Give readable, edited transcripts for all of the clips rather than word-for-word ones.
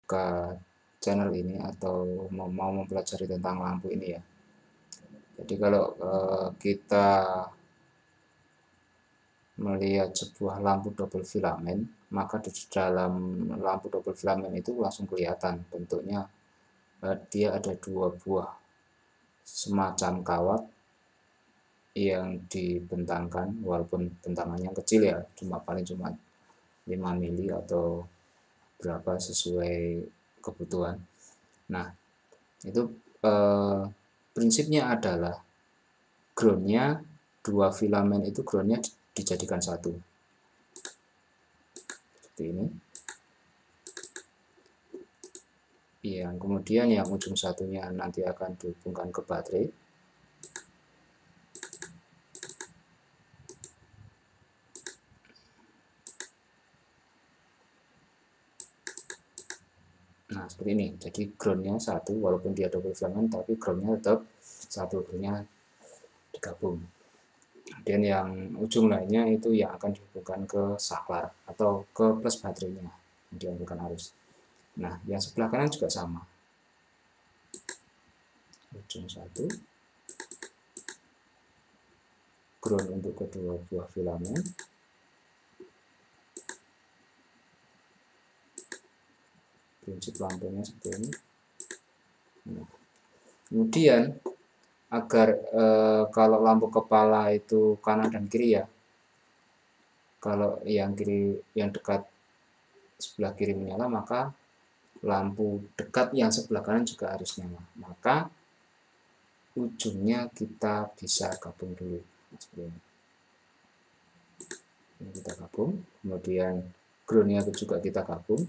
ke channel ini atau mau mempelajari tentang lampu ini ya. Jadi kalau kita melihat sebuah lampu double filament, maka di dalam lampu double filament itu langsung kelihatan bentuknya. Dia ada dua buah semacam kawat yang dibentangkan, walaupun bentangannya kecil ya, paling cuma 5 mili atau berapa sesuai kebutuhan. Nah, itu prinsipnya adalah groundnya, dua filamen itu groundnya dijadikan satu seperti ini. Yang kemudian yang ujung satunya nanti akan dihubungkan ke baterai. Nah, seperti ini. Jadi groundnya satu, walaupun dia double filament, tapi groundnya tetap satu, groundnya digabung. Dan yang ujung lainnya itu yang akan dihubungkan ke saklar atau ke plus baterainya, yang dialirkan arus. Nah, yang sebelah kanan juga sama. Ujung satu, ground untuk kedua buah filamen. Prinsip lampunya seperti ini. Nah, kemudian agar kalau lampu kepala itu kanan dan kiri ya, kalau yang kiri, yang dekat sebelah kiri menyala, maka lampu dekat yang sebelah kanan juga harus nyala. Maka ujungnya kita bisa gabung dulu. Seperti ini. Ini kita gabung, kemudian groundnya juga kita gabung,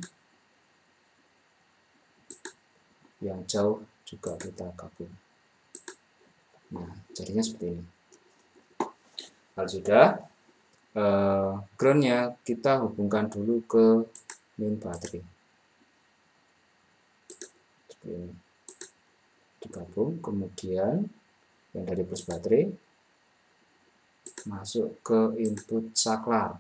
yang jauh juga kita gabung. Nah, jadinya seperti ini. Kalau sudah, groundnya kita hubungkan dulu ke main baterai. Seperti ini. Digabung, kemudian yang dari plus baterai masuk ke input saklar.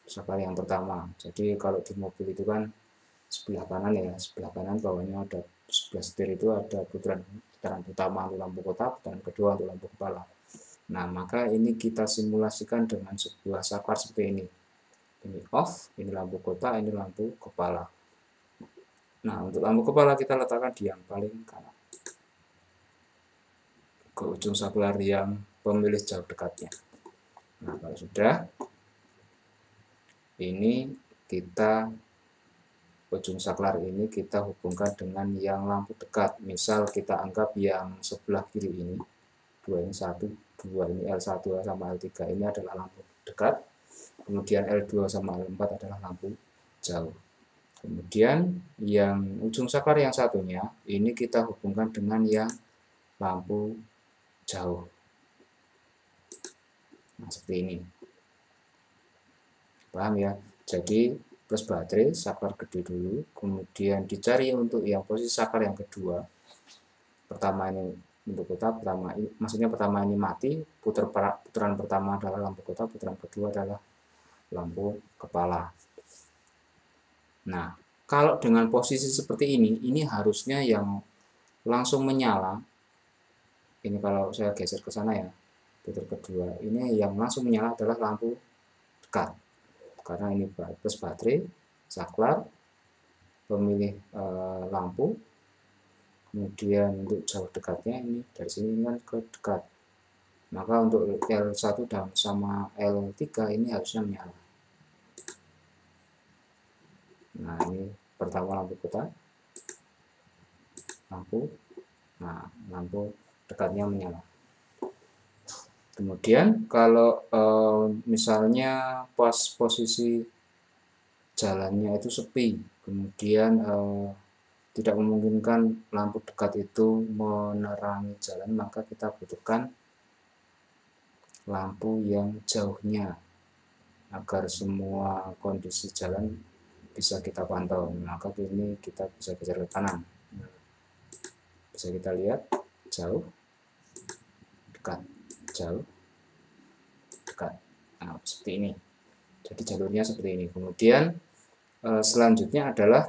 Saklar yang pertama. Jadi kalau di mobil itu kan sebelah kanan ya, sebelah kanan bawahnya ada sebelah setir itu ada putaran utama untuk lampu kota, putaran kedua untuk lampu kepala. Nah, maka ini kita simulasikan dengan sebuah saklar seperti ini. Ini off, ini lampu kota, ini lampu kepala. Nah, untuk lampu kepala kita letakkan di yang paling kanan, ke ujung saklar yang pemilih jauh dekatnya. Nah, kalau sudah, ini kita ujung saklar ini kita hubungkan dengan yang lampu dekat. Misal kita anggap yang sebelah kiri ini, dua ini satu, dua ini L1 sama L3 ini adalah lampu dekat. Kemudian L2 sama L4 adalah lampu jauh. Kemudian yang ujung saklar yang satunya ini kita hubungkan dengan yang lampu jauh. Nah, seperti ini. Paham ya? Jadi plus baterai, saklar gede dulu, kemudian dicari untuk yang posisi saklar yang kedua. Pertama ini untuk kota, maksudnya pertama ini mati, putaran pertama adalah lampu kota, putaran kedua adalah lampu kepala. Nah, kalau dengan posisi seperti ini harusnya yang langsung menyala. Ini kalau saya geser ke sana ya, putar kedua, ini yang langsung menyala adalah lampu dekat. Karena ini plus baterai, saklar, pemilih lampu, kemudian untuk jauh dekatnya ini dari sini kan ke dekat. Maka untuk L1 dan sama L3 ini harusnya menyala. Nah, ini pertama lampu kota, lampu dekatnya menyala. Kemudian kalau misalnya pas posisi jalannya itu sepi, kemudian tidak memungkinkan lampu dekat itu menerangi jalan, maka kita butuhkan lampu yang jauhnya agar semua kondisi jalan bisa kita pantau. Maka ini kita bisa geser ke kanan. Bisa kita lihat jauh, dekat, jauh, dekat. Nah, seperti ini. Jadi jalurnya seperti ini. Kemudian selanjutnya adalah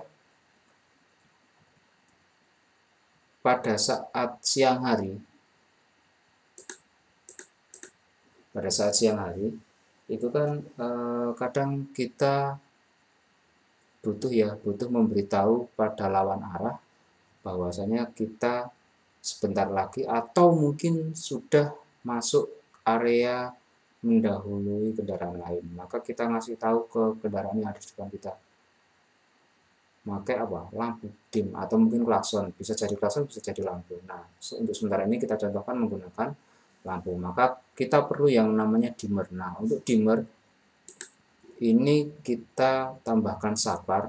pada saat siang hari, itu kan kadang kita butuh memberitahu pada lawan arah bahwasanya kita sebentar lagi atau mungkin sudah masuk area mendahului kendaraan lain, maka kita ngasih tahu ke kendaraan yang ada di depan kita pakai apa, lampu dim atau mungkin klakson, bisa jadi klakson, bisa jadi lampu. Nah, untuk sementara ini kita contohkan menggunakan lampu, maka kita perlu yang namanya dimmer. Nah, untuk dimmer ini kita tambahkan saklar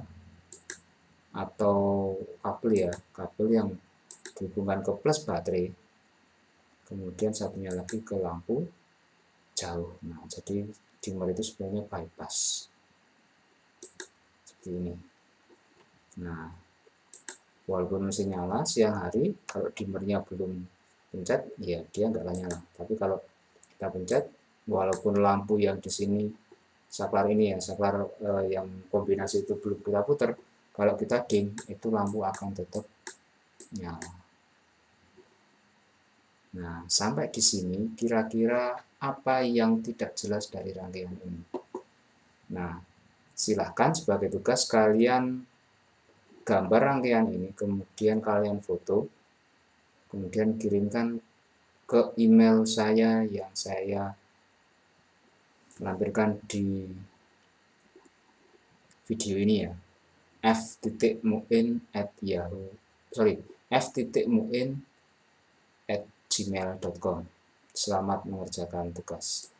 atau kabel yang dihubungkan ke plus baterai, kemudian satunya lagi ke lampu jauh. Nah, jadi dimmer itu sebenarnya bypass seperti ini. Nah, walaupun mesin nyala siang hari, kalau dimmernya belum pencet, ya dia nggak akan nyala. Tapi kalau kita pencet, walaupun lampu yang di sini saklar ini ya, saklar yang kombinasi itu belum kita putar, kalau kita dim, itu lampu akan tetap nyala. Nah, sampai di sini kira-kira apa yang tidak jelas dari rangkaian ini? Nah, silahkan sebagai tugas kalian gambar rangkaian ini, kemudian kalian foto, kemudian kirimkan ke email saya yang saya lampirkan di video ini ya, f.muin@gmail.com. Selamat mengerjakan tugas.